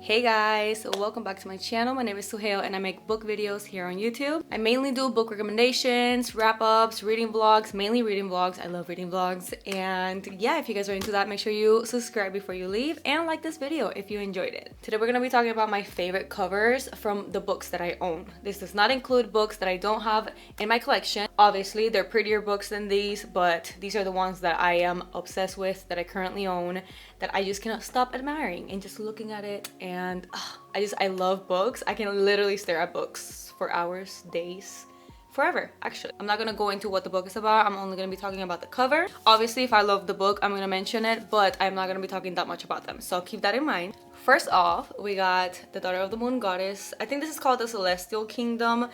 Hey guys, welcome back to my channel. My name is Suhail and I make book videos here on YouTube. I mainly do book recommendations, wrap-ups, reading vlogs, mainly reading vlogs. I love reading vlogs. And yeah, if you guys are into that, make sure you subscribe before you leave and like this video if you enjoyed it. Today we're gonna be talking about my favorite covers from the books that I own. This does not include books that I don't have in my collection. Obviously, they're prettier books than these, but these are the ones that I am obsessed with, that I currently own, that I just cannot stop admiring and just looking at it. And I love books. I can literally stare at books for hours, days, forever. Actually, I'm not gonna go into what the book is about. I'm only gonna be talking about the cover. Obviously, if I love the book, I'm gonna mention it, but I'm not gonna be talking that much about them, so keep that in mind. First off, we got The Daughter of the Moon Goddess. I think this is called the Celestial Kingdom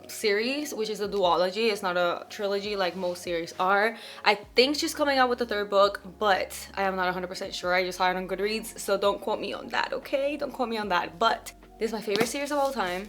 series, which is a duology. It's not a trilogy like most series are. I think she's coming out with the third book, but I am not 100% sure. I just saw it on Goodreads, so don't quote me on that, okay? Don't quote me on that. But this is my favorite series of all time.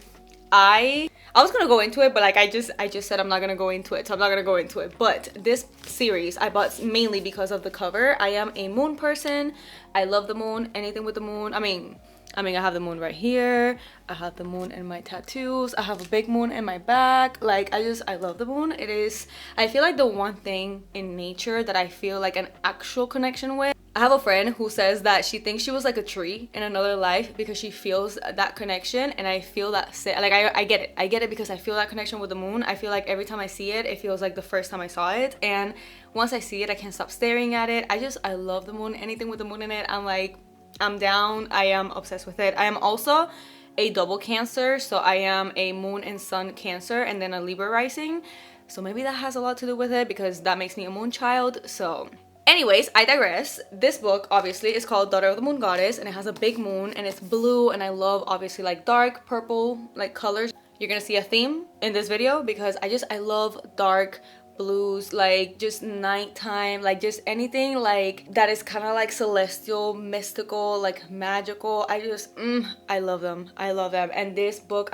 I was gonna go into it, but like I just said I'm not gonna go into it, so I'm not gonna go into it. But this series I bought mainly because of the cover. I am a moon person. I love the moon, anything with the moon. I mean I have the moon right here. I have the moon in my tattoos. I have a big moon in my back. Like I love the moon. It is, I feel like, the one thing in nature that I feel like an actual connection with. I have a friend who says that she thinks she was like a tree in another life because she feels that connection, and I feel that, like I get it. I get it because I feel that connection with the moon. I feel like every time I see it, it feels like the first time I saw it, and once I see it, I can't stop staring at it. I love the moon. Anything with the moon in it, I'm down. I am obsessed with it. I am also a double Cancer, so I am a moon and sun Cancer and then a Libra rising, so maybe that has a lot to do with it because that makes me a moon child. So anyways, I digress. This book obviously is called Daughter of the Moon Goddess, and it has a big moon and it's blue, and I love obviously like dark purple like colors. You're gonna see a theme in this video because I love dark blues, like just nighttime, like just anything like that is kind of like celestial, mystical, like magical. I love them. I love them. And this book,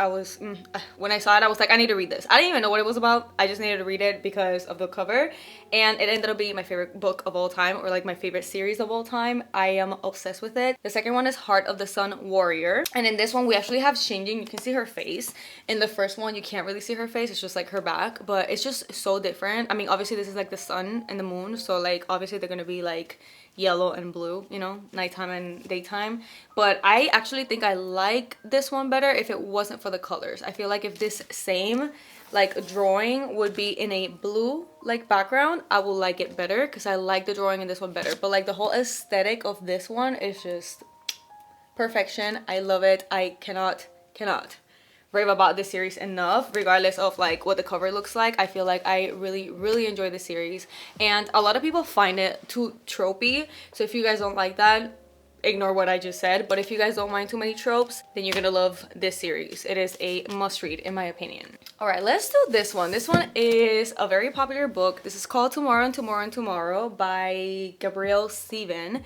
when I saw it, I was like, I need to read this. I didn't even know what it was about. I just needed to read it because of the cover, and it ended up being my favorite book of all time, or like my favorite series of all time. I am obsessed with it. The second one is Heart of the Sun Warrior, and in this one we actually have Shinjin. You can see her face. In the first one you can't really see her face, it's just like her back, but it's just so different. I mean, obviously this is like the sun and the moon, so like obviously they're gonna be like yellow and blue, you know, nighttime and daytime. But I actually think I like this one better if it wasn't for the colors. I feel like if this same like drawing would be in a blue like background, I will like it better because I like the drawing in this one better. But like the whole aesthetic of this one is just perfection. I love it. I cannot rave about this series enough, regardless of like what the cover looks like. I feel like I really enjoy the series, and a lot of people find it too tropey, so if you guys don't like that, ignore what I just said. But if you guys don't mind too many tropes, then you're gonna love this series. It is a must read in my opinion. All right, let's do this one. This one is a very popular book. This is called Tomorrow and Tomorrow and Tomorrow by Gabrielle Steven.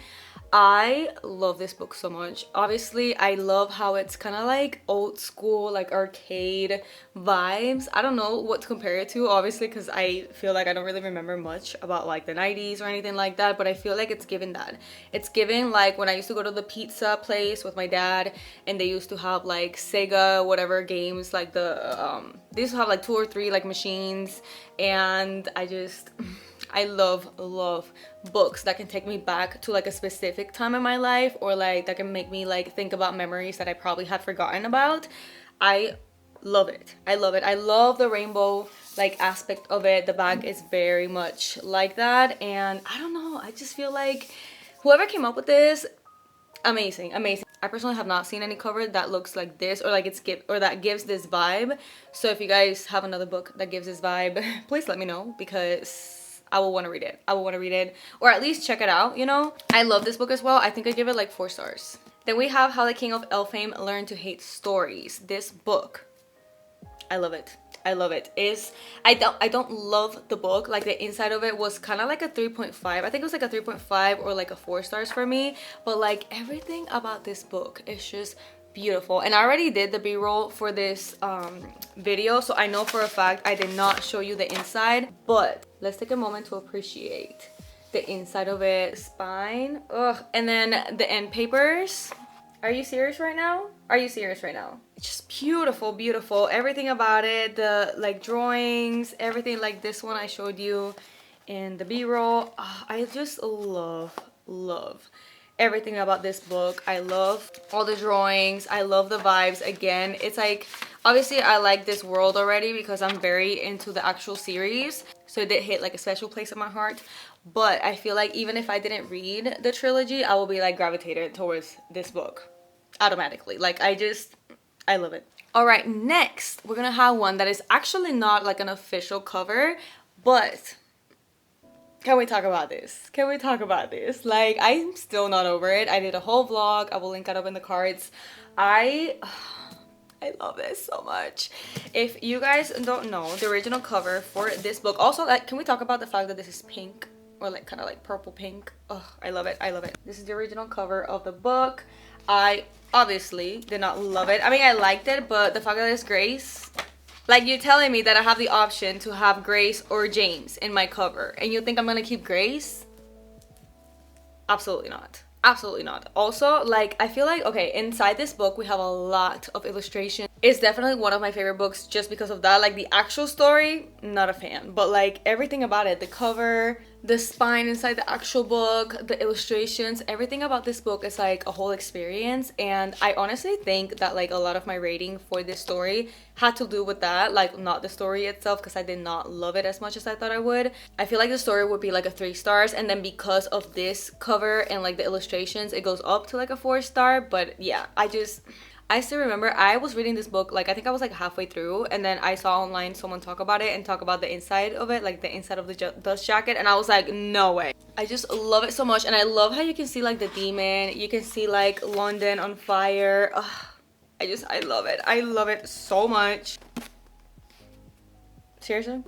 I love this book so much. Obviously, I love how it's kind of like old school, like arcade vibes. I don't know what to compare it to, obviously, because I feel like I don't really remember much about like the 90s or anything like that, but I feel like it's given that. It's given like when I used to go to the pizza place with my dad, and they used to have like Sega whatever games, like they used to have like 2 or 3 like machines, and I love books that can take me back to like a specific time in my life, or like that can make me like think about memories that I probably had forgotten about. I love it. I love it. I love the rainbow like aspect of it. The back is very much like that, and I don't know, I just feel like whoever came up with this, amazing. I personally have not seen any cover that looks like this, or like that gives this vibe. So if you guys have another book that gives this vibe, please let me know, because I will want to read it. I will want to read it, or at least check it out, you know. I love this book as well. I think I give it like 4 stars. Then we have How the King of Elfame Learned to Hate Stories. This book, I love it. I love it. I don't love the book. Like the inside of it was kind of like a 3.5. I think it was like a 3.5 or like a 4 stars for me. But like everything about this book is just beautiful. And I already did the b-roll for this video, so I know for a fact I did not show you the inside, but let's take a moment to appreciate the inside of it. Spine, ugh, and then the end papers. Are you serious right now? Are you serious right now? It's just beautiful, beautiful. Everything about it, the like drawings, everything, like this one I showed you in the B-roll. I just love everything about this book. I love all the drawings. I love the vibes. Again, it's like, obviously I like this world already because I'm very into the actual series, so it did hit like a special place in my heart. But I feel like even if I didn't read the trilogy, I will be like gravitated towards this book automatically. Like I love it. All right, next we're gonna have one that is actually not like an official cover, but can we talk about this? Can we talk about this? Like, I'm still not over it. I did a whole vlog. I will link it up in the cards. I love this so much. If you guys don't know, the original cover for this book, also, like, can we talk about the fact that this is pink, or like kind of like purple pink? Oh, I love it. I love it. This is the original cover of the book. I obviously did not love it. I mean, I liked it, but the fact that it's Grace, like, you're telling me that I have the option to have Grace or James in my cover, and you think I'm gonna keep Grace? Absolutely not. Absolutely not. Also, like, I feel like, okay, inside this book we have a lot of illustration. It's definitely one of my favorite books just because of that. Like, the actual story, not a fan, but like everything about it, the cover, the spine inside the actual book, the illustrations, everything about this book is like a whole experience. And I honestly think that like a lot of my rating for this story had to do with that, like not the story itself, because I did not love it as much as I thought I would. I feel like the story would be like a 3 stars, and then because of this cover and like the illustrations, it goes up to like a 4-star. But yeah, I still remember I was reading this book, like I think I was like halfway through, and then I saw online someone talk about it and talk about the inside of it, like the inside of the dust jacket, and I was like, no way. I just love it so much. And I love how you can see like the demon, you can see like London on fire. Ugh, I love it. I love it so much. Seriously,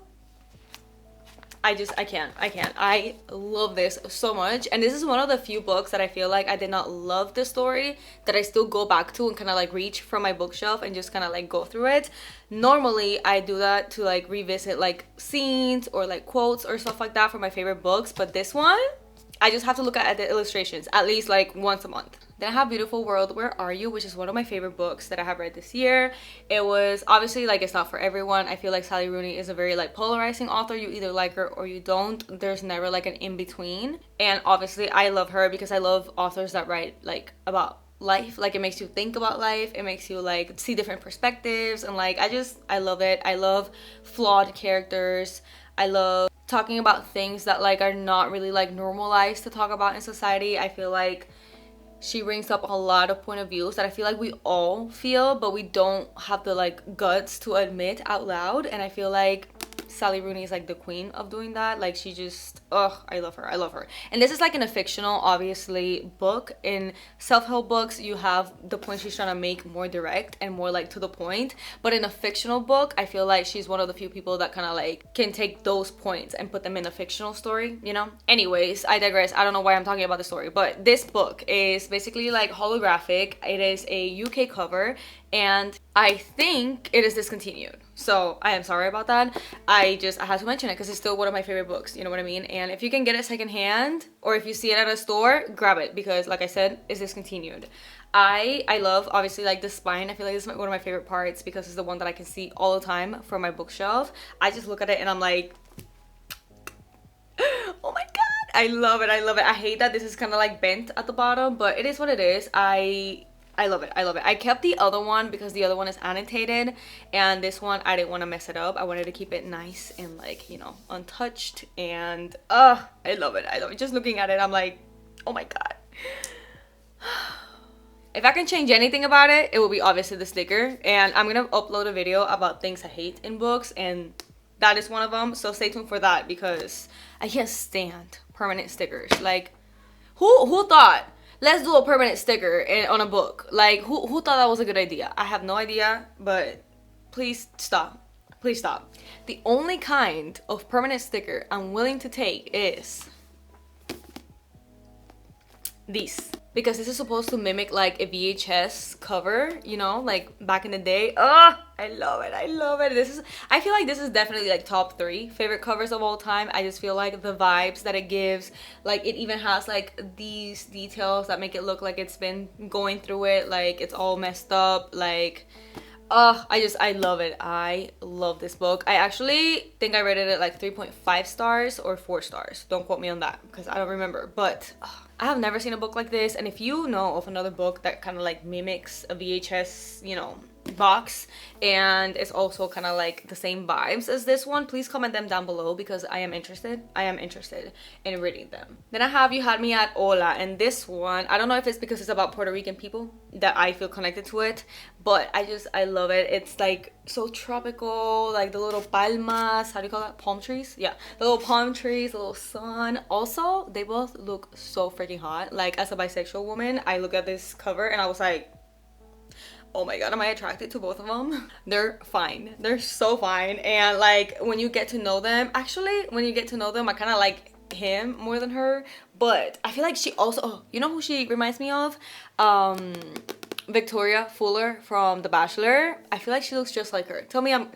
I can't. I love this so much. And this is one of the few books that I feel like I did not love the story, that I still go back to and kind of like reach from my bookshelf and just kind of like go through it. Normally I do that to like revisit like scenes or like quotes or stuff like that for my favorite books, but this one I just have to look at the illustrations at least like once a month. Then I have Beautiful World, Where Are You?, which is one of my favorite books that I have read this year. It was obviously like, it's not for everyone. I feel like Sally Rooney is a very like polarizing author. You either like her or you don't. There's never like an in-between. And obviously I love her because I love authors that write like about life. Like, it makes you think about life, it makes you like see different perspectives, and like I love it. I love flawed characters. I love talking about things that like are not really like normalized to talk about in society. I feel like she brings up a lot of point of views that I feel like we all feel, but we don't have the like guts to admit out loud. And I feel like Sally Rooney is like the queen of doing that. Like, she just, ugh, I love her. I love her. And this is like in a fictional, obviously, book. In self-help books, you have the point she's trying to make more direct and more like to the point. But in a fictional book, I feel like she's one of the few people that kind of like can take those points and put them in a fictional story, you know? Anyways, I digress. I don't know why I'm talking about the story, but this book is basically like holographic. It is a UK cover, and I think it is discontinued. So I am sorry about that. I had to mention it because it's still one of my favorite books, you know what I mean? And if you can get it secondhand, or if you see it at a store, grab it, because like I said, it's discontinued. I love, obviously, like the spine. I feel like this is one of my favorite parts because it's the one that I can see all the time from my bookshelf. I just look at it and I'm like, oh my god, I love it. I love it. I hate that this is kind of like bent at the bottom, but it is what it is. I love it. I love it. I kept the other one because the other one is annotated, and this one I didn't want to mess it up. I wanted to keep it nice and like, you know, untouched. And I love it. I love it. Just looking at it, I'm like, oh my god. If I can change anything about it, it will be obviously the sticker. And I'm gonna upload a video about things I hate in books, and that is one of them. So stay tuned for that, because I can't stand permanent stickers. Like, who thought, let's do a permanent sticker on a book? Like, who thought that was a good idea? I have no idea, but please stop. Please stop. The only kind of permanent sticker I'm willing to take is these. because this is supposed to mimic like a VHS cover, you know, like back in the day. Oh, I love it. I love it. I feel like this is definitely like top 3 favorite covers of all time. I just feel like the vibes that it gives, like it even has like these details that make it look like it's been going through it, like it's all messed up, like I love it. I love this book. I actually think I rated it like 3.5 stars or 4 stars. Don't quote me on that because I don't remember. But I have never seen a book like this. And if you know of another book that kind of like mimics a VHS, you know, box, and it's also kind of like the same vibes as this one, please comment them down below because I am interested in reading them. Then I have You Had Me at Hola, and this one, I don't know if it's because it's about Puerto Rican people that I feel connected to it, but I love it. It's like so tropical, like the little palmas, how do you call that, palm trees? Yeah, the little palm trees, the little sun. Also, they both look so freaking hot. Like as a bisexual woman, I look at this cover and I was like, oh my god, am I attracted to both of them? They're fine. They're so fine. And like when you get to know them, actually when you get to know them, I kind of like him more than her. But I feel like she also, oh, you know who she reminds me of? Victoria Fuller from The Bachelor. I feel like she looks just like her. Tell me I'm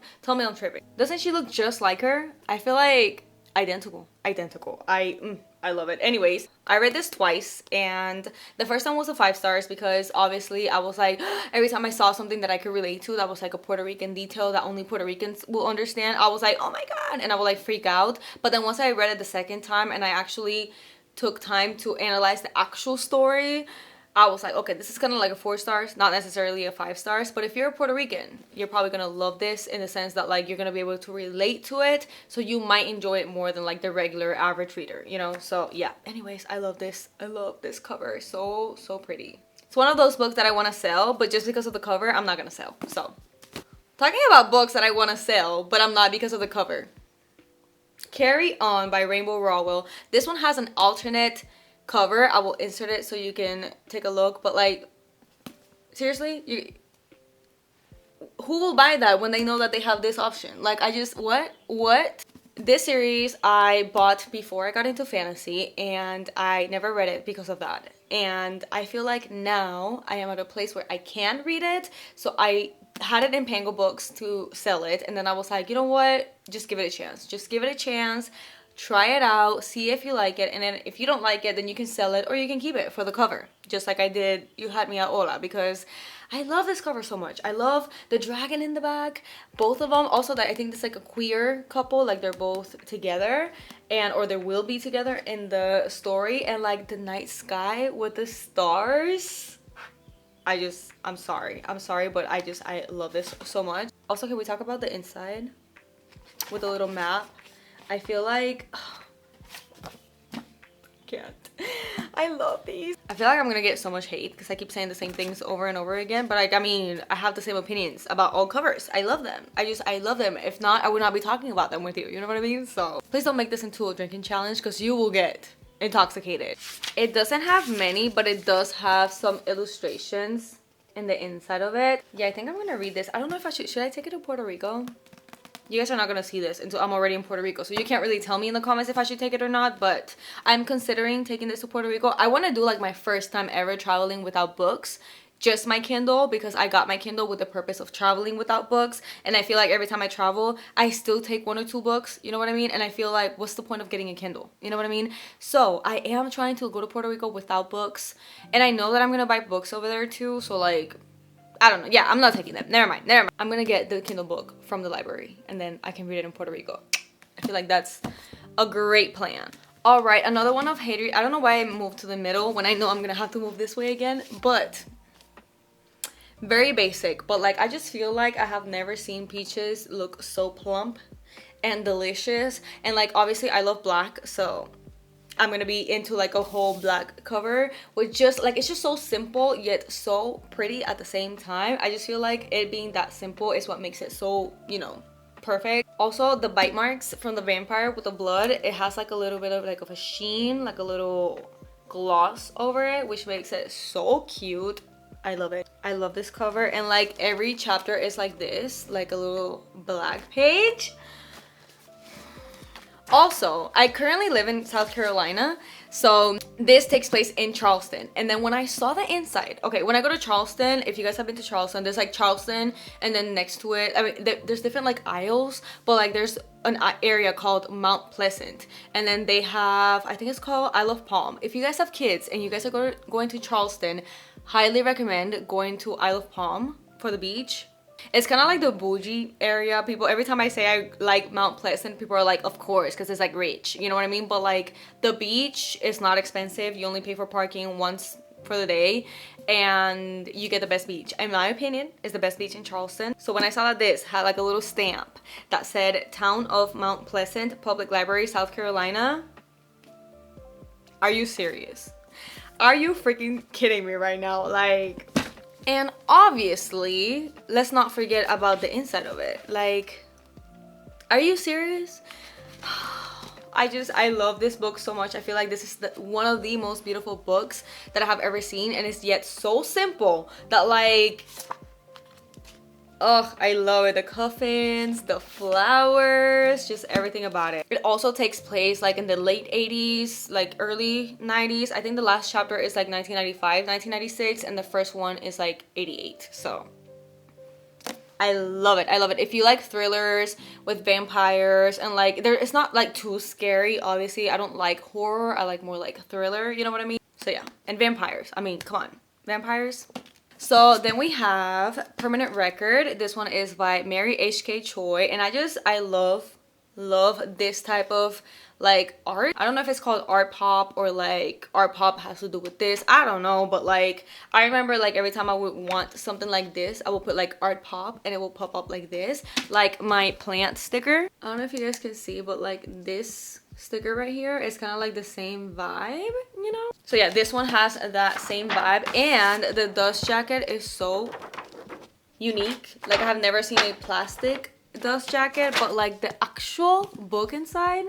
tripping. Doesn't she look just like her? I feel like identical. I love it. Anyways, I read this twice, and the first time was a 5 stars because obviously I was like, every time I saw something that I could relate to that was like a Puerto Rican detail that only Puerto Ricans will understand, I was like, oh my god, and I would like freak out. But then once I read it the second time and I actually took time to analyze the actual story, I was like, okay, this is kind of like a 4 stars, not necessarily a 5 stars. But if you're a Puerto Rican, you're probably gonna love this in the sense that like you're gonna be able to relate to it, so you might enjoy it more than like the regular average reader, you know. So yeah, anyways, I love this cover. So pretty. It's one of those books that I want to sell, but just because of the cover, I'm not gonna sell. So talking about books that I want to sell but I'm not because of the cover, Carry On by Rainbow Rowell. This one has an alternate cover. I will insert it so you can take a look, but like seriously, who will buy that when they know that they have this option? Like, I just, what? This series I bought before I got into fantasy, and I never read it because of that. And I feel like now I am at a place where I can read it, so I had it in Pango Books to sell it, and then I was like, you know what, just give it a chance. Try it out, see if you like it, and then if you don't like it, then you can sell it or you can keep it for the cover, just like I did You Had Me at Hola, because I love this cover so much. I love the dragon in the back, both of them. Also, that I think it's like a queer couple, like they're both together, and or they will be together in the story, and like the night sky with the stars. I'm sorry, but I love this so much. Also, can we talk about the inside with a little map? I feel like can't. I love these. I feel like I'm gonna get so much hate because I keep saying the same things over and over again, but like, I mean, I have the same opinions about all covers. I love them. I love them. If not, I would not be talking about them with you. You know what I mean? So please don't make this into a drinking challenge because you will get intoxicated. It doesn't have many, but it does have some illustrations in the inside of it. Yeah, I think I'm gonna read this. I don't know if I should I take it to Puerto Rico? You guys are not gonna see this until I'm already in Puerto Rico, so you can't really tell me in the comments if I should take it or not, but I'm considering taking this to Puerto Rico. I want to do like my first time ever traveling without books, just my Kindle, because I got my Kindle with the purpose of traveling without books, and I feel like every time I travel I still take 1 or 2 books, you know what I mean? And I feel like, what's the point of getting a Kindle, you know what I mean? So I am trying to go to Puerto Rico without books, and I know that I'm gonna buy books over there too, so like, I don't know. Yeah, I'm not taking them. Never mind. I'm gonna get the Kindle book from the library and then I can read it in Puerto Rico. I feel like that's a great plan. All right, another one of Hater. I don't know why I moved to the middle when I know I'm gonna have to move this way again, but very basic. But like, I just feel like I have never seen peaches look so plump and delicious. And like, obviously I love black, so I'm gonna be into like a whole black cover with just like, it's just so simple yet so pretty at the same time. I just feel like it being that simple is what makes it so, you know, perfect. Also, the bite marks from the vampire with the blood, it has like a little bit of like a sheen, like a little gloss over it, which makes it so cute. I love it. I love this cover, and like every chapter is like this, like a little black page. Also, I currently live in South Carolina, so this takes place in Charleston. And then when I saw the inside, okay, when I go to Charleston, if you guys have been to Charleston, there's like Charleston, and then next to it, I mean, there's different like aisles, but like there's an area called Mount Pleasant, and then they have, I think it's called Isle of Palm. If you guys have kids and you guys are going to Charleston, highly recommend going to Isle of Palm for the beach. It's kind of like the bougie area. People, every time I say I like Mount Pleasant, people are like, of course, because it's like rich, you know what I mean? But like the beach is not expensive. You only pay for parking once for the day and you get the best beach. In my opinion, it's the best beach in Charleston. So when I saw that this had like a little stamp that said Town of Mount Pleasant Public Library, South Carolina, are you serious? Are you freaking kidding me right now? Like, and obviously, let's not forget about the inside of it. Like, are you serious? I love this book so much. I feel like this is one of the most beautiful books that I have ever seen, and it's yet so simple that like, oh, I love it. The coffins, the flowers, just everything about it. It also takes place like in the late 80s, like early 90s. I think the last chapter is like 1995, 1996, and the first one is like 88. So I love it. I love it. If you like thrillers with vampires and like it's not like too scary. Obviously, I don't like horror. I like more like thriller, you know what I mean? So yeah, and vampires. I mean, come on, vampires. So then we have Permanent Record. This one is by Mary H.K. Choi, and I love this type of like art. I don't know if it's called art pop or like art pop has to do with this, I don't know, but like I remember like every time I would want something like this, I will put like art pop and it will pop up like this, like my plant sticker. I don't know if you guys can see, but like this sticker right here is kind of like the same vibe, you know? So yeah, this one has that same vibe, and the dust jacket is so unique. Like I have never seen a plastic dust jacket, but like the actual book inside,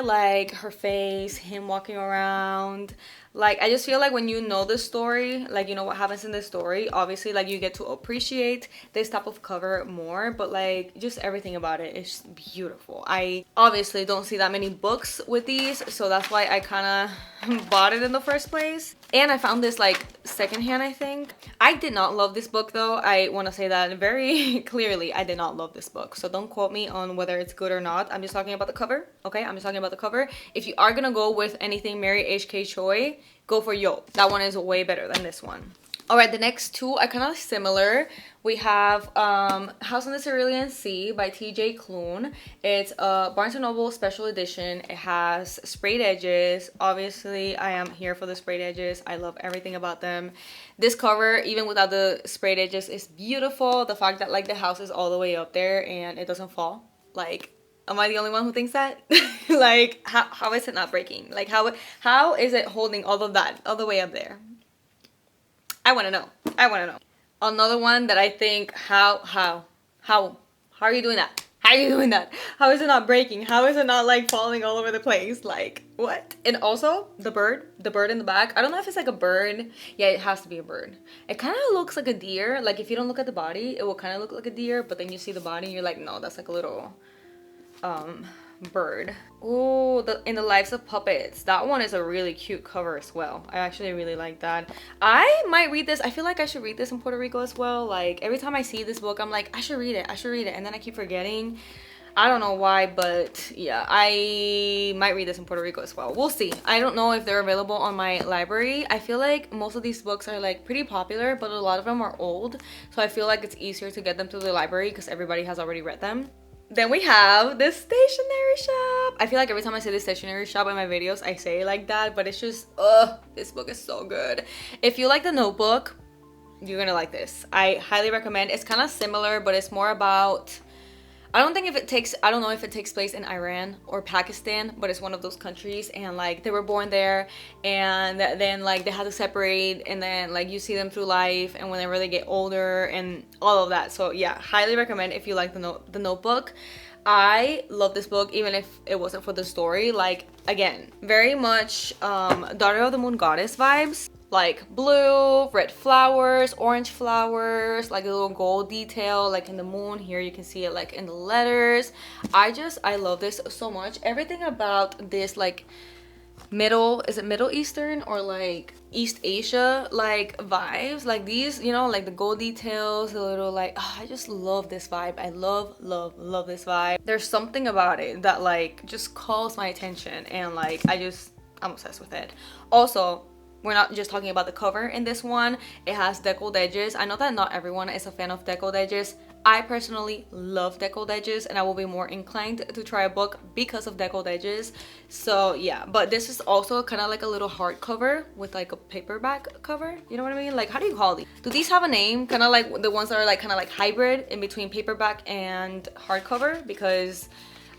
like her face, him walking around, like I just feel like when you know the story, like you know what happens in the story, obviously like you get to appreciate this type of cover more, but like just everything about it is beautiful. I obviously don't see that many books with these, so that's why I kind of bought it in the first place. And I found this like secondhand, I think. I did not love this book though. I want to say that very clearly. I did not love this book, so don't quote me on whether it's good or not. I'm just talking about the cover, okay? I'm just talking about the cover. If you are gonna go with anything Mary H.K. Choi, go for Yo. That one is way better than this one. All right, the next two are kind of similar. We have House on the Cerulean Sea by T.J. Klune. It's a Barnes & Noble special edition. It has sprayed edges. Obviously, I am here for the sprayed edges. I love everything about them. This cover, even without the sprayed edges, is beautiful. The fact that like the house is all the way up there and it doesn't fall. Like, am I the only one who thinks that? Like, how is it not breaking? Like, how is it holding all of that all the way up there? I want to know. I want to know. Another one that I think, how are you doing that? How are you doing that? How is it not breaking? How is it not like falling all over the place? Like, what? And also the bird in the back. I don't know if it's like a bird. Yeah, it has to be a bird. It kind of looks like a deer. Like if you don't look at the body, it will kind of look like a deer, but then you see the body and you're like, no, that's like a little bird. Oh, In the Lives of Puppets. That one is a really cute cover as well. I actually really like that. I might read this. I feel like I should read this in Puerto Rico as well. Like every time I see this book, I'm like, I should read it, and then I keep forgetting. I don't know why, but yeah, I might read this in Puerto Rico as well. We'll see. I don't know if they're available on my library. I feel like most of these books are like pretty popular, but a lot of them are old, so I feel like it's easier to get them to the library because everybody has already read them. Then we have the stationery shop. I feel like every time I say the stationery shop in my videos, I say it like that, but it's just, this book is so good. If you like The Notebook, you're gonna like this. I highly recommend. It's kind of similar, but it's more about, I don't know if it takes place in Iran or Pakistan, but it's one of those countries, and like they were born there and then like they had to separate, and then like you see them through life and whenever they get older and all of that. So yeah, highly recommend if you like the Notebook. I love this book even if it wasn't for the story. Like again, very much Daughter of the Moon Goddess vibes. like blue, red flowers, orange flowers, like a little gold detail like in the moon. Here you can see it like in the letters. I love this so much. Everything about this like is it Middle Eastern or like East Asia like vibes, like these, you know, like the gold details, the little like, oh, I just love this vibe. I love this vibe. There's something about it that like just calls my attention, and like I'm obsessed with it. Also, we're not just talking about the cover in this one. It has deckled edges. I know that not everyone is a fan of deckled edges. I personally love deckled edges, and I will be more inclined to try a book because of deckled edges. So yeah, but this is also kind of like a little hardcover with like a paperback cover. You know what I mean? Like, how do you call these? Do these have a name? Kind of like the ones that are like kind of like hybrid in between paperback and hardcover, because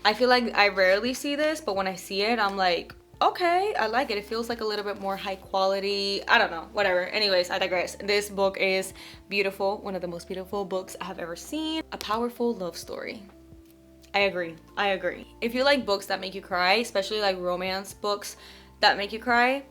I feel like I rarely see this, but when I see it, I'm like, okay, I like it. It feels like a little bit more high quality. I don't know, whatever. Anyways, I digress. This book is beautiful. One of the most beautiful books I have ever seen. A powerful love story. I agree. If you like books that make you cry, especially like romance books that make you cry,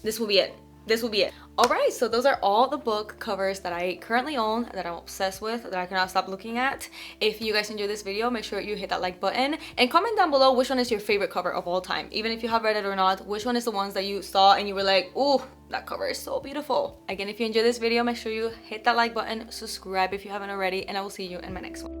this will be it. Alright, so those are all the book covers that I currently own, that I'm obsessed with, that I cannot stop looking at. If you guys enjoyed this video, make sure you hit that like button and comment down below which one is your favorite cover of all time. Even if you have read it or not, which one is the ones that you saw and you were like, ooh, that cover is so beautiful. Again, if you enjoyed this video, make sure you hit that like button, subscribe if you haven't already, and I will see you in my next one.